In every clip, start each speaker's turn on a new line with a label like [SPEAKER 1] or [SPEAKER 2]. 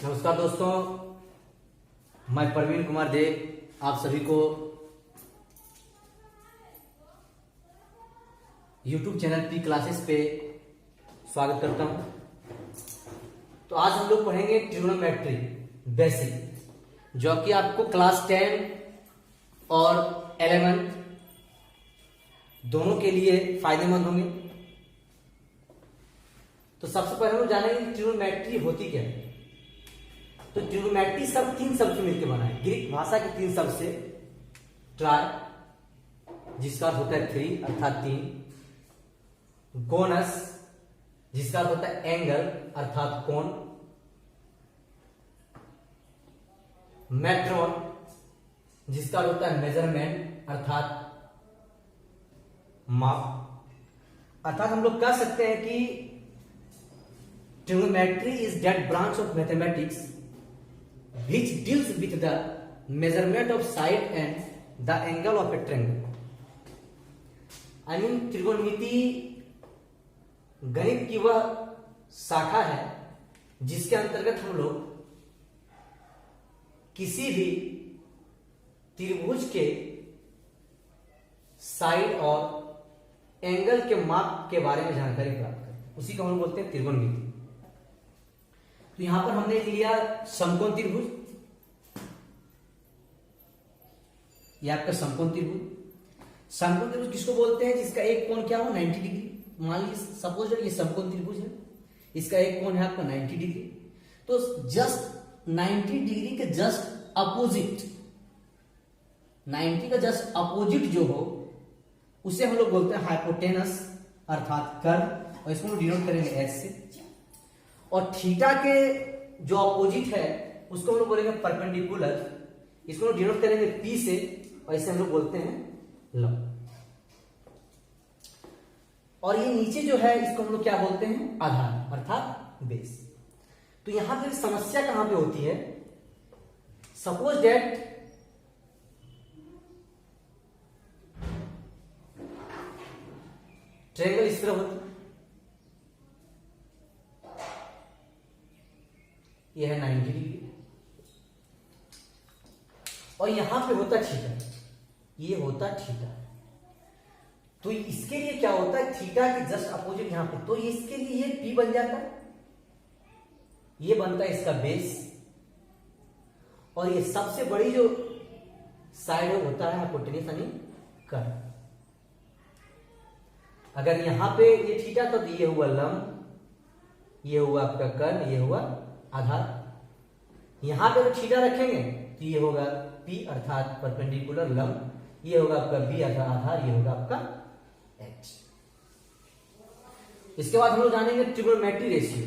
[SPEAKER 1] नमस्कार दोस्तों, मैं प्रवीण कुमार देव आप सभी को YouTube चैनल पी क्लासेस पे स्वागत करता हूं। तो आज हम लोग पढ़ेंगे ट्रिग्नोमेट्री बेसिक, जो कि आपको क्लास 10 और 11 दोनों के लिए फायदेमंद होंगे। तो सबसे पहले हम लोग जानेंगे ट्रिग्नोमेट्री होती क्या है। तो ट्रिग्नोमेट्री सब तीन शब्द से मिलकर बना है, ग्रीक भाषा के तीन शब्द से। ट्राई, जिसका अर्थ होता है 3 अर्थात 3। गोनस, जिसका अर्थ होता है एंगल अर्थात कोण। मेट्रोन, जिसका अर्थ होता है मेजरमेंट अर्थात माप। अर्थात हम लोग कह सकते हैं कि trigonometry is that branch of mathematics which deals with the measurement of side and the angle of a triangle। त्रिकोणमिति गणित की वह शाखा है जिसके अंतर्गत हम लोग किसी भी त्रिभुज के साइड और एंगल के माप के बारे में जानकारी प्राप्त करते हैं, उसी को हम बोलते हैं त्रिकोणमिति। तो यहां पर हमने लिया समकोण त्रिभुज, यह आपका समकोण त्रिभुज। समकोण त्रिभुज किसको बोलते हैं? जिसका एक कोण क्या हो 90 डिग्री। मान लीजिए सपोज ये समकोण त्रिभुज है, इसका एक कोण है आपका 90 डिग्री। तो जस्ट 90 डिग्री के जस्ट अपोजिट, 90 का जस्ट अपोजिट जो हो उसे हम लोग बोलते हैं हाइपोटेनस अर्थात कर्व, और इसको डिनोट करेंगे एच से। और थीटा के जो अपोजिट है उसको हम लोग बोलेंगे परपेंडिकुलर, इसको डिनोट करेंगे पी से, और इसे हम लोग बोलते हैं लंब। और ये नीचे जो है इसको हम लोग क्या बोलते हैं? आधार अर्थात बेस। तो यहां पर समस्या कहां पे होती है? सपोज दैट ट्रायंगल इस तरह होता है, यह है 90 डिग्री, और यहां पे होता थीटा, ये होता थीटा। तो इसके लिए क्या होता है? थीटा के जस्ट अपोजिट यहां पे, तो इसके लिए ये पी बन जाता है, ये बनता है इसका बेस, और ये सबसे बड़ी जो साइड होता है हाइपोटेनस यानी कर्व। अगर यहां पे ये थीटा तो ये हुआ लंब, ये हुआ आपका कर्व, ये हुआ आधार। यहां पे अगर थीटा रखेंगे तो ये होगा P अर्थात परपेंडिकुलर लंब, ये होगा आपका B अर्थात आधार, ये होगा आपका H। इसके बाद हम लोग जानेंगे ट्रिग्नोमेट्री रेशियो।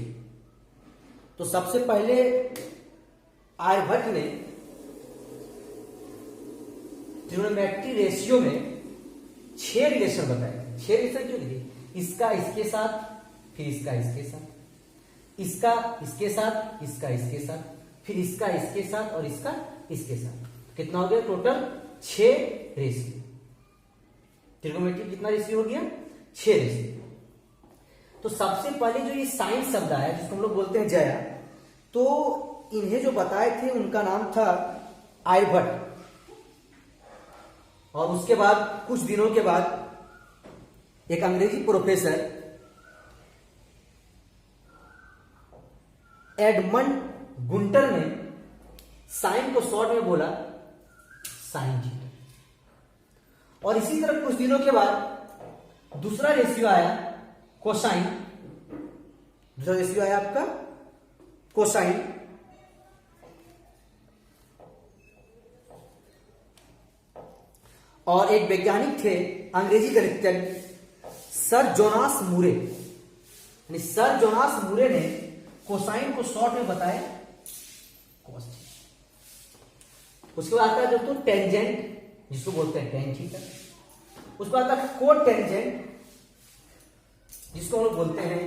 [SPEAKER 1] तो सबसे पहले आर्यभट्ट ने ट्रिग्नोमेट्री रेशियो में 6 रिलेशन बताए। 6 रिलेशन क्यों दिए? इसका इसके साथ, फिर इसका इसके साथ, इसका इसके साथ, इसका इसके साथ, फिर इसका इसके साथ, और इसका इसके साथ। कितना हो गया टोटल? 6 रेशियो। ट्रिग्नोमेट्री कितना रेशियो हो गया? 6 रेशियो। तो सबसे पहले जो ये साइन शब्द आया जिसको हम लोग बोलते हैं जया, तो इन्हें जो बताए थे उनका नाम था आर्यभट्ट। और उसके बाद कुछ दिनों के बाद एक अंग्रेजी प्रोफेसर एडमंड गुंटर ने साइन को शॉर्ट में बोला साइन थीटा। और इसी तरह कुछ दिनों के बाद दूसरा रेशियो आया कोसाइन, दूसरा रेशियो आया आपका कोसाइन। और एक वैज्ञानिक थे अंग्रेजी गणितज्ञ सर जोनास मूरे, यानी सर जोनास मूरे ने कोसाइन को शॉर्ट में बताया कॉस थीटा। उसके बाद आता है दोस्तों टेंजेंट, जिसको बोलते हैं टेन थीटा। उसके बाद आता है को टेंजेंट, जिसको हम लोग बोलते हैं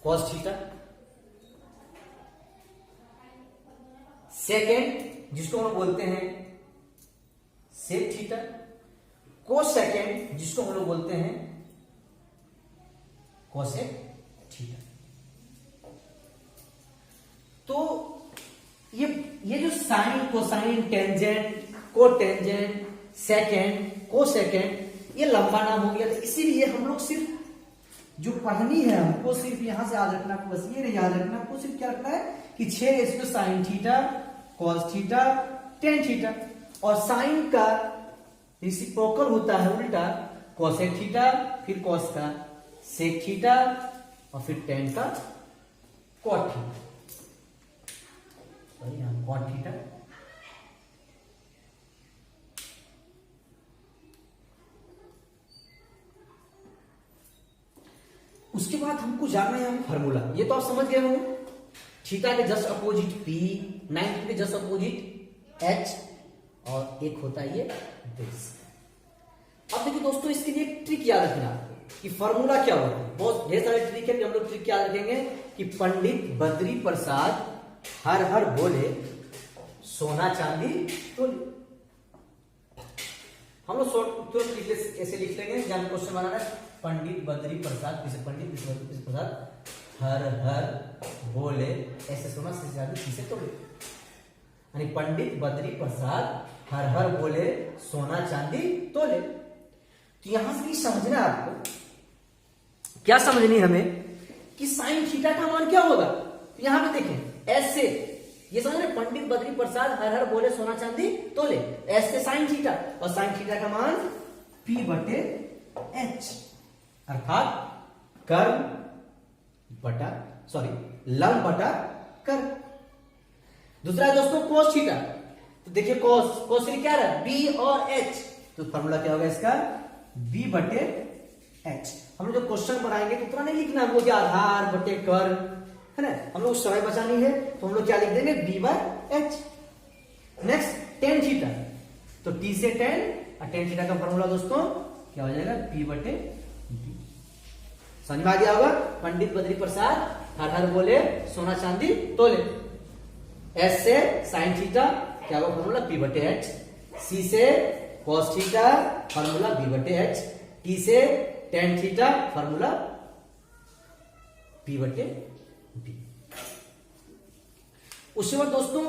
[SPEAKER 1] कॉस थीटा। सेकेंड, जिसको हम लोग बोलते हैं सेक थीटा। को जिसको हम लोग बोलते हैं कोसेक थीटा। तो ये जो sine, cosine, tangent, cotangent, secant, cosecant, ये लंबा नाम हो गया। तो इसीलिए हम लोग सिर्फ जो पढ़नी है हमको सिर्फ यहां से याद रखना, बस ये नहीं याद रखना, आपको सिर्फ क्या रखना है कि 6 ratio sine theta, cos theta, tan theta, और साइन का रेसिप्रोकल होता है उल्टा, कोसेक थीटा, फिर कॉस का सेक थीटा, और फिर टेन का कॉट थीटा, सॉरी यहां कॉट थीटा। उसके बाद हमको जानना है फार्मूला, ये तो आप समझ गए होंगे, थीटा के जस्ट अपोजिट पी, 90 के जस्ट अपोजिट एच, और एक होता है ये बेस। अब देखिए दोस्तों, इसके लिए एक ट्रिक याद रखना कि फार्मूला क्या होता है। बहुत ढेर सारे ट्रिक है, हम लोग ट्रिक याद रखेंगे कि पंडित बद्री प्रसाद हर हर बोले सोना चांदी तोले। हम लोग तुरंत ऐसे लिख लेंगे, जब क्वेश्चन बनाना है पंडित बद्री प्रसाद, किसे पंडित बद्री प्रसाद हर हर बोले ऐसे सोना से चांदी किसे तोले, यानी पंडित बद्री प्रसाद हर हर बोले सोना चांदी तोले। तो यहां से समझना है आपको, क्या समझनी हमें कि साइन थीटा का मान क्या होगा। तो यहां पे देखें ऐसे, ये समझ रहे, पंडित बद्री प्रसाद हर हर बोले सोना चांदी तोले, ऐसे साइन थीटा, और साइन थीटा का मान P बटे H, अर्थात कर्म बटा लंब बटा कर्म। दूसरा है दोस्तों कोस थीटा। तो देखिए कोस क्या है, B और H, तो फॉर्मूला क्या होगा इसका, B बटे H। हम लोग जो क्वेश्चन बनाएंगे तो उतना नहीं लिखना हमको कि आधार बटे कर्म, है ना, हम लोग समय बचानी है, तो हम लोग क्या लिख देंगे, B by H। Next tan theta, तो T से टेन, और टेन थीटा का फॉर्मूला दोस्तों क्या हो जाएगा, P बटे B। समझ में आ गया होगा, पंडित बद्री प्रसाद हर हर बोले सोना चांदी तोले। S से साइन थीटा क्या होगा फॉर्मूला, P बटे H। C से कॉस थीटा फॉर्मूला B बटे H। T से टेन थीटा फॉर्मूला P बटे B। उसके बाद दोस्तों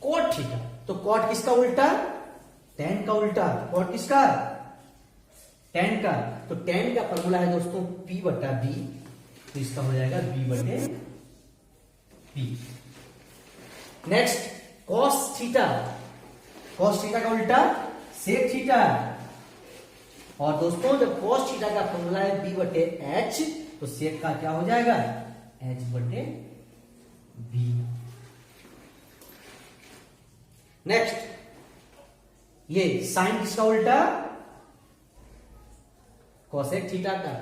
[SPEAKER 1] कॉट थीटा, तो कॉट किसका उल्टा, टेन का उल्टा, कॉट किसका, टेन का, तो टेन का फॉर्मूला है दोस्तों P बटा B, तो इसका हो जाएगा B बटे B। नेक्स्ट कॉस थीटा का उल्टा सेक थीटा, और दोस्तों जब कॉस थीटा का फॉर्मूला है B बटे H, तो सेक का क्या हो जाएगा, H बटे B। नेक्स्ट ये साइन किसका उल्टा, कोसेक थीटा का,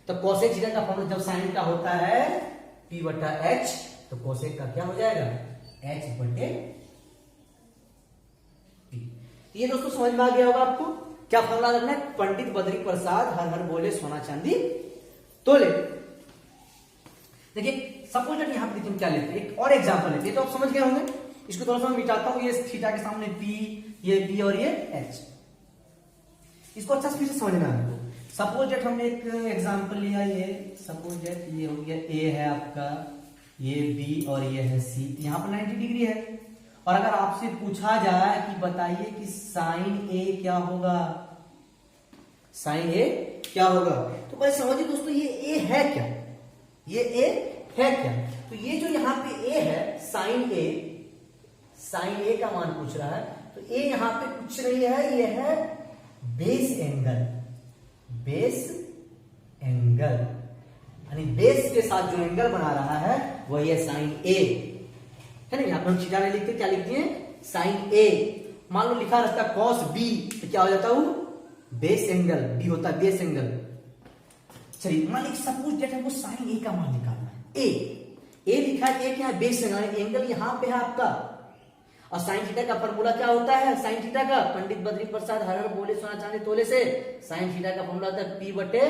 [SPEAKER 1] तो कोसेक थीटा का फॉर्मूला जब साइन का होता है P बटा H, तो कोसेक का क्या हो जाएगा, H बटे P। ये दोस्तों समझ में आ गया होगा आपको, क्या फॉर्मूला रखना है, पंडित बद्री प्रसाद हर हर बोले सोना चांदी तोले। देखिए सपोज दैट यहां पे देखिए क्या लेते हैं, एक और एग्जांपल लेते हैं, तो आप समझ गए होंगे। इसको थोड़ा सा मैं मिटाता हूं, ये थीटा के सामने P, ये B और ये H, इसको अच्छा से फिर से समझना है आपको। सपोज दैट हमने एक एग्जांपल लिया, ये सपोज दैट ये हो गया A है आपका, ये B और ये है C, यहां पर 90 डिग्री है, और अगर आपसे पूछा जाए कि बताइए कि साइन A क्या होगा, साइन A क्या होगा, तो भाई समझिए दोस्तों ये A है क्या, ये A है क्या, तो ये जो यहाँ पे A है साइन A का मान पूछ रहा है, तो A यहाँ पे कुछ नहीं है, ये है बेस एंगल, यानी बेस के साथ जो एंगल बना रहा है वही है साइन A, है ना। यहाँ पर हम थीटा नहीं लिखते, क्या लिखते हैं, साइन A। मान लो लिखा रहता कॉस B, तो क्या हो जाता है, बेस एंगल, B होता है बेस एंगल। चलिए मान लीजिए सपोज दैट हमको साइन A का मान निकालना है, A लिखा है, A क्या है, बेस एंगल यहां पे है आपका, और साइन थीटा का फॉर्मूला क्या होता है, साइन थीटा का, पंडित बद्री प्रसाद हर हर बोले सोना चांदी तोले से, साइन थीटा का फॉर्मूला होता है P बटे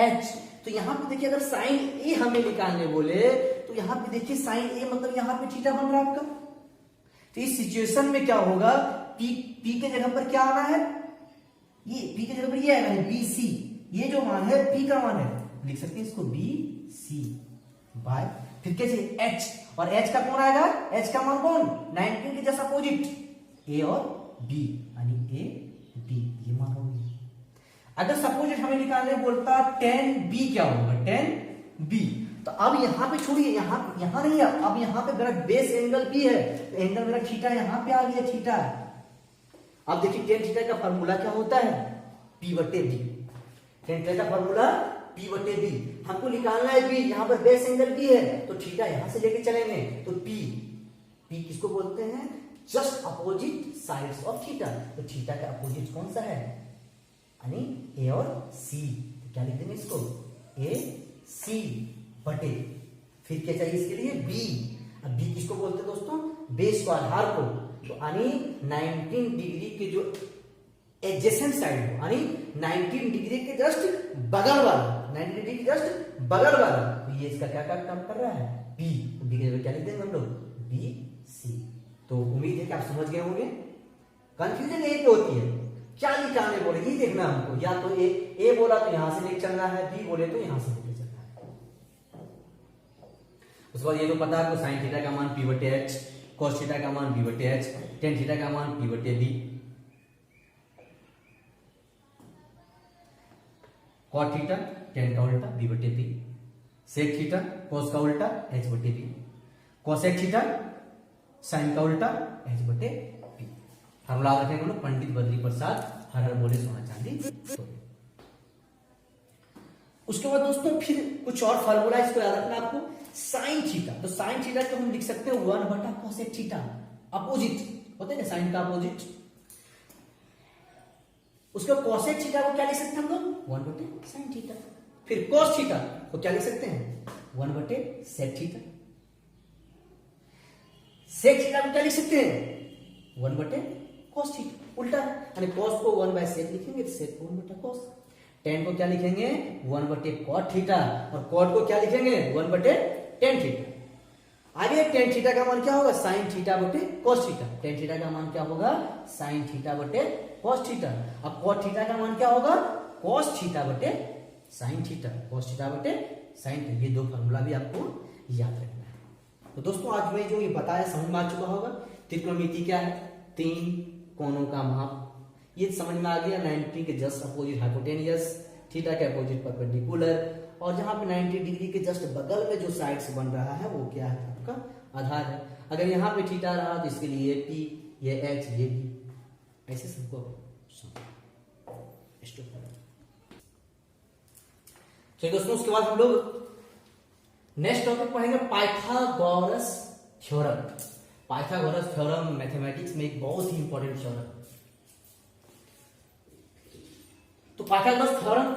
[SPEAKER 1] H। तो यहाँ पे देखिए अगर साइन A हमें निकालने बोले, तो यहाँ पे देखिए साइन A मतलब यहाँ पे थीटा बन रहा है आपका। तो इस सिचुएशन में क्या होगा, P के जगह पर क्या आना है, ये P के जगह पर ये आएगा BC, ये जो मान है P का मान है, लिख सकते हैं इसको BC बाय फिर कैसे H, और एच का कौन आएगा, एच का मान कौन, 19 के जस्ट अपोजिट ए और बी, यानी ए बी, ये मान होगी। अगर सपोज हमें निकालने बोलता 10b क्या होगा, 10b, तो अब यहां पे छोड़िए, यहां नहीं है, अब यहां पे मेरा बेस एंगल b है, तो एंगल मेरा थीटा यहां पे आ गया, थीटा। अब देखिए टेन थीटा का फार्मूला क्या होता है, p बटे b, टेन थीटा का फार्मूला p बटे b, हमको निकालना है b, यहां पर बेस एंगल b है, तो थीटा यहां से लेके चलेंगे, तो p किसको बोलते हैं, just opposite sides of theta, तो थीटा का अपोजिट कौन सा है, यानी ए और सी, तो क्या लिख देंगे इसको, ए सी बटे, फिर क्या चाहिए इसके लिए बी। अब बी किसको बोलते हैं दोस्तों, बेस को, आधार को, तो यानी 19 डिग्री के जो एडजेसेंट साइड हो, यानी 19 डिग्री के जस्ट बगल वाला, 90 डिग्री के जस्ट बगल वाला, तो ये इसका क्या काम कर रहा है, बी, तो बी के जगह क्या लिख देंगे हम लोग, बी सी। तो उम्मीद है कि आप समझ गए होंगे। कंफ्यूजन यही पे होती है, क्या निकालने बोले ये देखना हमको, या तो ए बोला तो यहां से लेके चलना है, बी बोले तो यहां से लेके चलना है। उसके बाद ये तो पता है आपको, साइन थीटा का मान p बटे h, cos थीटा का मान b बटे h, टेन थीटा का मान p बटे b, cot थीटा टेन का उल्टा b बटे b, sec थीटा cos का उल्टा h बटे b, cosec थीटा साइन का उल्टा h बटे b। फार्मूला रखेंगे हम लोग, पंडित बद्री प्रसाद हर हर बोले सोना चांदी तो। उसके बाद दोस्तों फिर कुछ और फार्मूला इसको याद रखना आपको, साइन थीटा, तो साइन थीटा को हम लिख सकते हैं 1 बटा कोसेक थीटा, अपोजिट होता है ना साइन का अपोजिट। उसके कोसेक थीटा को क्या लिख सकते हैं हम लोग, 1 बटे साइन थीटा। फिर कोस थीटा को क्या लिख सकते हैं, 1 बटे सेक थीटा। सेक थीटा को क्या लिख सकते हैं, 1 बटे कोस थीटा, उल्टा, यानी कोस को 1 बाय सेक लिखेंगे, सेक को 1 बटे कोस। टेन को क्या लिखेंगे, 1 बटे कॉट थीटा, और कॉट को क्या लिखेंगे, 1 बटे टेन थीटा। आगे टेन थीटा का मान क्या होगा, साइन थीटा बटे कोस थीटा, टेन थीटा का मान क्या होगा, साइन थीटा बटे कोस थीटा। अब कॉट थीटा का मान क्या होगा, कोस थीटा बटे साइन थीटा, कोस थीटा बटे साइन थीटा। ये दो फार्मूला भी आपको याद रखना है। तो दोस्तों आज मैं जो ये बताया समझ में आ चुका होगा, त्रिकोणमिति क्या है, 3 कोणों का माप, ये समझ में आ गया। 90 के जस्ट अपोजिट हाइपोटेनियस, थीटा के अपोजिट परपेंडिकुलर, और जहां पे 90 डिग्री के जस्ट बगल में जो साइड्स बन रहा है वो क्या है, आपका आधार है। अगर यहाँ पे थीटा रहा तो इसके लिए P, ये H, ये B, ऐसे सबको तो दोस्तों उसके बाद हम लोग नेक्स्ट टॉपिक पढ़ेंगे Pythagoras theorem. Pythagoras theorem mathematics में एक बहुत ही इंपॉर्टेंट थ्योरम। तो पाइथागोरस थ्योरम,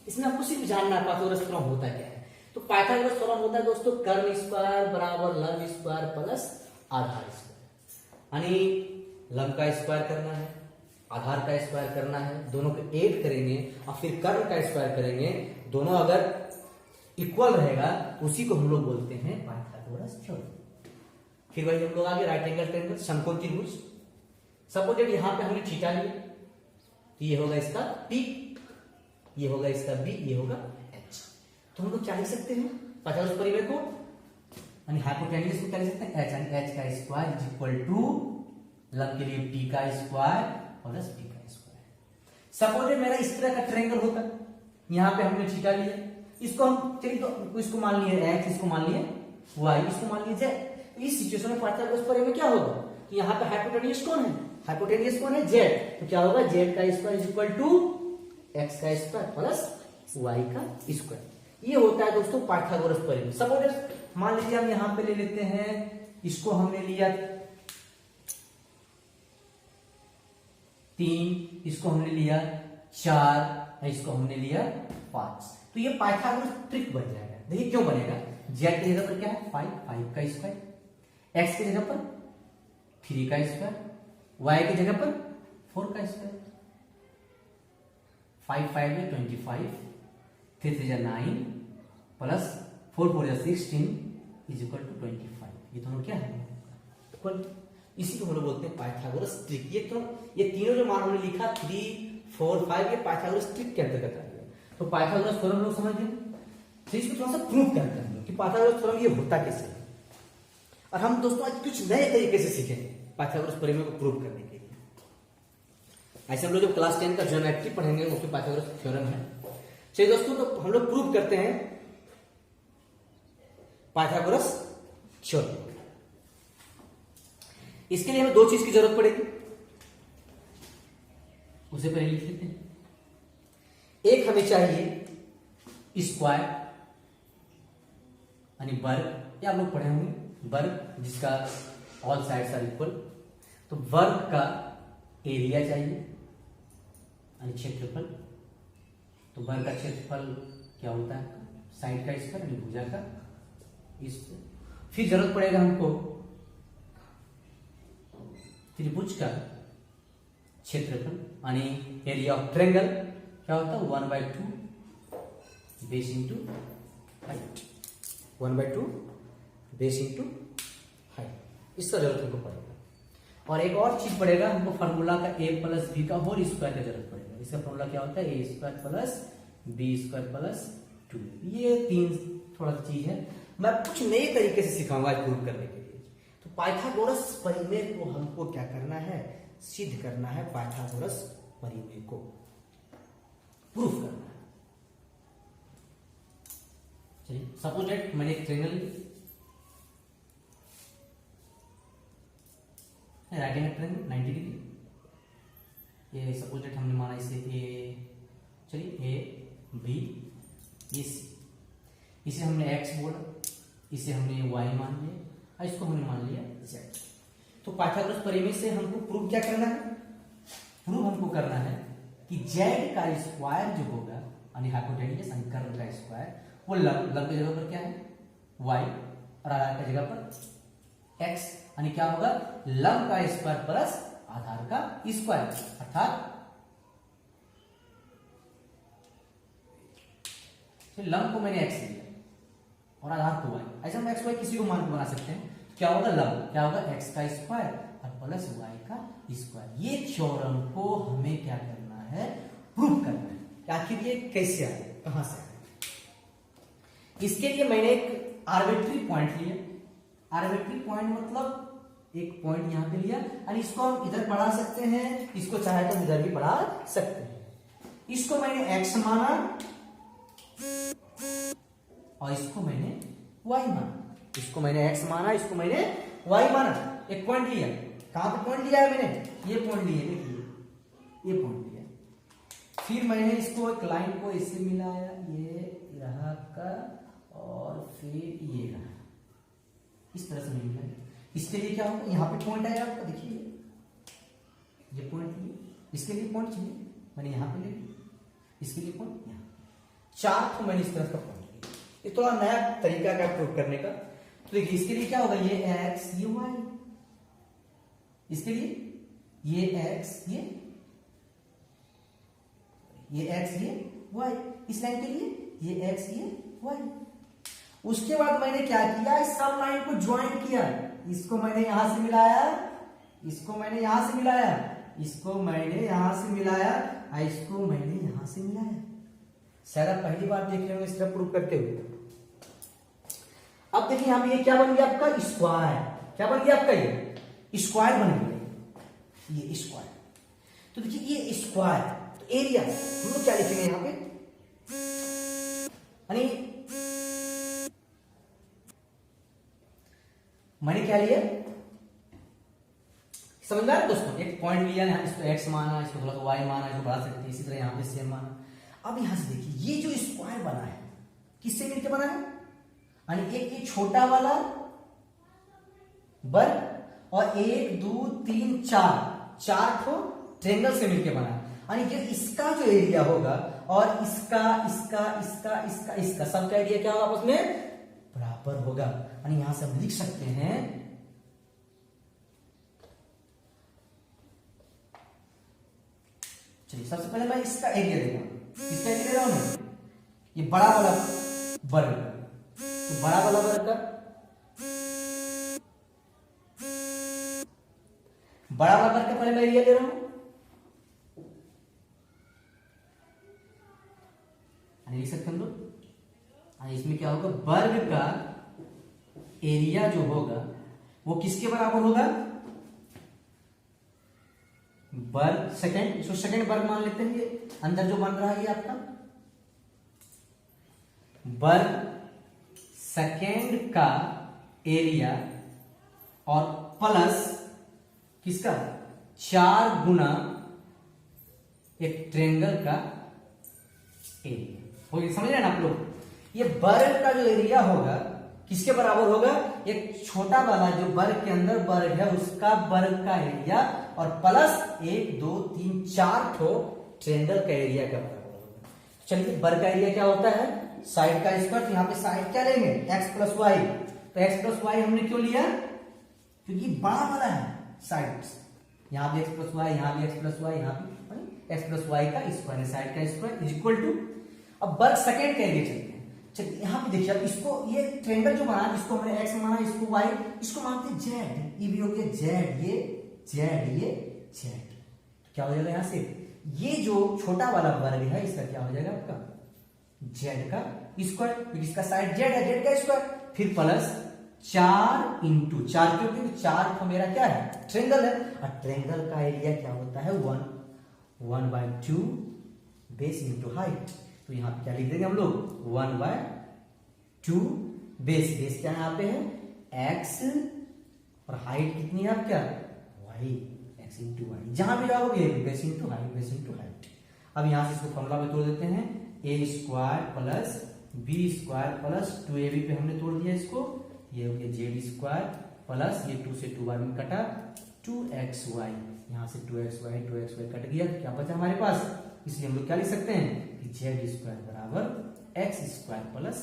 [SPEAKER 1] इसमें आपको सिर्फ जानना है पाइथागोरस थ्योरम होता क्या है। तो पाइथागोरस थ्योरम होता है दोस्तों, कर्ण स्क्वायर बराबर लंब स्क्वायर प्लस आधार स्क्वायर, यानी लंब का स्क्वायर करना है, आधार का स्क्वायर करना है, दोनों को ऐड करेंगे और फिर कर्ण का स्क्वायर करेंगे, दोनों अगर इक्वल रहेगा उसी को हम लोग बोलते हैं पाइथागोरस थ्योरम। फिर वही हम लोग आगे राइट एंगल ट्रायंगल, समकोण त्रिभुज। सपोज यहां पे हमने थीटा लिया, ये होगा इसका P, ये होगा इसका B, ये होगा H। तो हम लोग क्या लिख सकते हैं पाइथागोरस परिमेय को, यानी हाइपोटेन्यूज को क्या लिख सकते हैं, H, यानी H का स्क्वायर इज इक्वल टू लंब के लिए P का स्क्वायर प्लस B का स्क्वायर। सपोज मेरा इस तरह का ट्रायंगल होता, यहाँ पे हमने थीटा लिया, इसको हम चलिए तो इसको मान लिए X, इसको मान लिए Y, इसको मान लिए Z। तो इस सिचुएशन में पाइथागोरस परिमेय क्या होगा, तो यहाँ पे हाइपोटेन्यूज कौन है, हाइपोटेन्यूज कौन है, Z, तो क्या होगा Z का square is equal to X का स्क्वायर प्लस Y का स्क्वायर। ये होता है दोस्तों पाइथागोरस परिमेय। सपोज मान लीजिए हम यहाँ पे ले लेते हैं, इसको हमने लिया 3, इसको हमने लिया 4, इसको हमने लिया 5, तो ये पाइथागोरस ट्रिक बन जाएगा। देखिए क्यों बनेगा, Z की जगह पर क्या है 5 का स्क्वायर, X की जगह पर 3 का स्क्वायर, Y की जगह पर 4 का स्क्वायर, 5 5 में 25, 3 3 9 प्लस 4 4 16 इज इक्वल टू 25। ये दोनों क्या है इक्वल, इसी को हम लोग बोलते हैं पाइथागोरस ट्रिक। ये तीनों जो मान हमने लिखा 3 4 5, ये पाइथागोरस ट्रिक के अंतर्गत आ गया। तो पाइथागोरस थ्योरम लोग समझ गए, तो इसको थोड़ा सा प्रूव करते हैं कि पाइथागोरस थ्योरम ये होता कैसे। और हम दोस्तों आज कुछ नए तरीके से सीखेंगे पाइथागोरस प्रमेय को प्रूव करने के लिए। ऐसे हम लोग जब क्लास 10 का ज्योमेट्री पढ़ेंगे उसमें पाइथागोरस थ्योरम है। चलिए दोस्तों, तो हम लोग प्रूव करते हैं पाइथागोरस थ्योरम। इसके लिए हमें दो चीज की जरूरत पड़ेगी, उसे पहले लिख लेते हैं। एक हमें चाहिए स्क्वायर यानी वर्ग, या आप लोग पढ़े होंगे वर्ग जिसका ऑल साइड्स आर इक्वल। तो वर्ग का एरिया चाहिए यानी क्षेत्रफल। तो वर्ग का क्षेत्रफल क्या होता है? साइड का स्क्वायर यानी भुजा का स्क्वायर। फिर जरूरत पड़ेगा हमको त्रिभुज का क्षेत्रफल यानी एरिया ऑफ ट्रायंगल। क्या होता है? 1/2 base into height. 1/2 base into height, इसका जरूरत हमको पड़ेगा। और एक और चीज पड़ेगा हमको, फार्मूला का a प्लस बी का होल स्क्वायर का जरूरत पड़ेगा। इसका फार्मूला क्या होता है? a square plus B square plus 2। ये तीन थोड़ा चीज है, मैं कुछ नए तरीके से सिखाऊंगा आज प्रूव करने के लिए। तो पाइथागोरस परिमेय को हमको क्या करना है? सिद्ध करना है। पाइथागोरस परिमेय को प्रूफ करना है। चलिए, सपोज दैट मैंने एक triangle right angle triangle 90 degree. ये सपोज दैट हमने माना इसे ए, चलिए ए बी ये सी। इसे हमने एक्स बोला, इसे हमने वाई मान लिया और इसको हमने मान लिया जेड। तो पाइथागोरस परिमेय से हमको प्रूव क्या करना है? प्रूव हमको करना है कि जेड का स्क्वायर जो होगा यानी हाइपोटेन्यूस यानी कर्व का स्क्वायर, वो लंब की जगह पर क्या है? वाई, और आधार की जगह पर एक्स, यानी क्या होगा? लंब का स्क्वायर प्लस आधार का स्क्वायर, अर्थात लंब को मैंने एक्स लिया और आधार को वाई। ऐसा हम एक्स वाई किसी को मान के बना सकते हैं। क्या होगा? लंब क्या होगा? एक्स का स्क्वायर और प्लस वाई का स्क्वायर। ये थ्योरम को हमें क्या करना है? प्रूव करना है। आखिर ये कैसे आया, कहां से आया? इसके लिए मैंने एक आर्बिट्री पॉइंट लिया। आर्बिट्री पॉइंट मतलब एक पॉइंट यहां पे लिया और इसको हम इधर बढ़ा सकते हैं, इसको चाहे तो इधर भी बढ़ा सकते हैं। इसको मैंने एक्स माना और इसको मैंने वाई माना। इसको मैंने एक्स माना, इसको मैंने वाई माना। एक पॉइंट लिया। कहां पे पॉइंट लिया है मैंने? ये पॉइंट लिए, देखिए ये पॉइंट लिया। फिर मैंने इसको एक लाइन को इससे मिलाया, ये रहा का और फिर ये रहा, इस तरह से मिलाया। इसके लिए क्या होगा? यहाँ पे पॉइंट आया आपका, देखिए ये पॉइंट लिए। इसके लिए पॉइंट चाहिए, मैंने यहाँ पे ले लिया। इसके लिए पॉइंट यहाँ, चार तो मैंने इस तरह का पॉइंट लिया। ये थोड़ा नया तरीका का प्रूव करने का। तो देखिए इसके लिए क्या होगा? ये एक्स ये वाई, इसके लिए ये एक्स ये एक्स ये वाई, इस लाइन के लिए ये एक्स ये वाई। उसके बाद मैंने क्या किया? इस सब लाइन को ज्वाइन किया। इसको मैंने यहां से मिलाया, इसको मैंने यहां से मिलाया, इसको मैंने यहां से मिलाया और इसको मैंने यहां से मिलाया। शायद आप पहली बार देख रहे हो इस तरह प्रूव करते हुए। अब देखिए यहां पे ये क्या बन गया आपका? स्क्वायर। क्या बन गया आपका? ये स्क्वायर बन गया, ये स्क्वायर। तो देखिए ये स्क्वायर, तो एरिया हम लोग क्या लिखेंगे यहां पे? यानी मैंने क्या लिया, समझ में आ रहा है दोस्तों? एक पॉइंट लिया, यहां इसको एक्स माना, इसको थोड़ा वाई माना, इसको बढ़ा सकते हैं। इसी तरह यहां पे सेम माना। अब यहां से देखिए ये जो स्क्वायर बना है किससे मिलकर बना है? यानी एक ये छोटा वाला वर्ग और 1 2 3 4 को ट्रायंगल से मिलकर बना है। यानी जो इसका जो एरिया होगा और इसका इसका इसका इसका इसका सबका एरिया क्या होगा? आपस में बराबर होगा। यानी यहां से हम लिख सकते हैं चलिए सबसे पहले मैं इसका एरिया देखा। इसका एरिया दे रहा हूं मैं, ये बड़ा वाला वर्ग, तो बड़ा वाला वर्ग का बड़ा वाला वर्ग का पहले मैं एरिया ले रहा हूं। लिख सकते हम लोग। इसमें क्या होगा? वर्ग का एरिया जो होगा वो किसके बराबर होगा, वर्ग सेकेंड, इसको सेकेंड वर्ग मान लेते हैं। ये अंदर जो बन रहा है ये आपका वर्ग सेकेंड का एरिया और प्लस किसका 4 गुना एक ट्रेंगल का एरिया हो गया। समझ रहे हैं ना आप लोग, ये वर्ग का जो एरिया होगा किसके बराबर होगा, एक छोटा वाला जो वर्ग के अंदर वर्ग है उसका वर्ग का एरिया और प्लस 1 2 3 4 ठो ट्रेंगल का एरिया का बराबर होगा। चलिए वर्ग का एरिया क्या होता है, साइड का स्क्वायर। तो यहाँ पे साइड क्या लेंगे, x प्लस वाई। तो x प्लस वाई हमने क्यों लिया, क्योंकि बड़ा वाला है साइड, यहाँ भी x प्लस वाई, यहाँ भी x प्लस वाई, यहाँ भी x प्लस वाई का स्क्वायर है, साइड का स्क्वायर इज इक्वल टू। अब वर्ग सेकेंड का एरिया चलते हैं। चलिए यहाँ पे देखिए, अब इसको ये ट्रेंगल जो बना इसको हमने x माना, इसको y, इसको मानते हैं z। ये भी हो गया z, ये z, ये z। क्या हो जाएगा यहाँ से, ये जो छोटा वाला वर्ग है इसका क्या हो जाएगा आपका z का स्क्वायर, क्योंकि इसका साइड z है, z का स्क्वायर, फिर प्लस 4 इंटू 4, क्योंकि 4 तो मेरा क्या है ट्रेंगल है, और ट्रेंगल का एरिया क्या होता है 1/2 बेस इंटू हाइट। तो यहाँ पे क्या लिख देंगे हम लोग 1/2 बेस, बेस क्या यहाँ पे है x और हाइट कितनी है आपका y, x इंटू वाई, जहां भी जाओगे base into height, base into height. अब यहां से इसको फॉर्मूला में तोड़ देते हैं, a square plus B square plus 2ab पे हमने तोड़ दिया इसको, ये हो गया जेड स्क्वायर प्लस ये 2 से 2 बार में कटा 2xy, यहाँ से 2xy कट गया, क्या बचा हमारे पास, इसलिए हम लोग क्या लिख सकते हैं कि जेड स्क्वायर बराबर X square plus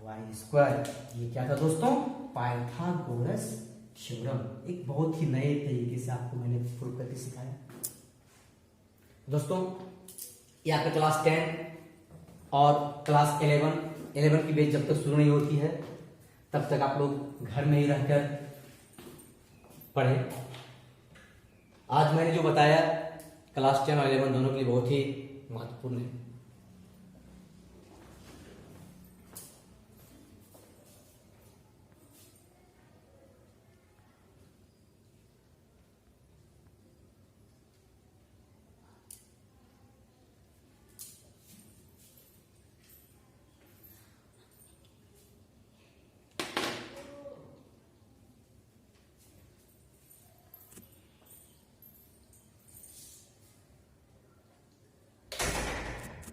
[SPEAKER 1] Y square. ये क्या था दोस्तों, पाइथागोरस थ्योरम। एक बहुत ही नए तरीके से आपको मैंने प्रूव करके सिखाया। दोस्तों ये आपका क्लास 10 और क्लास 11 की बैच जब तक शुरू नहीं होती है तब तक आप लोग घर में ही रहकर पढ़ें। आज मैंने जो बताया क्लास 10 और 11 दोनों के लिए बहुत ही महत्वपूर्ण है।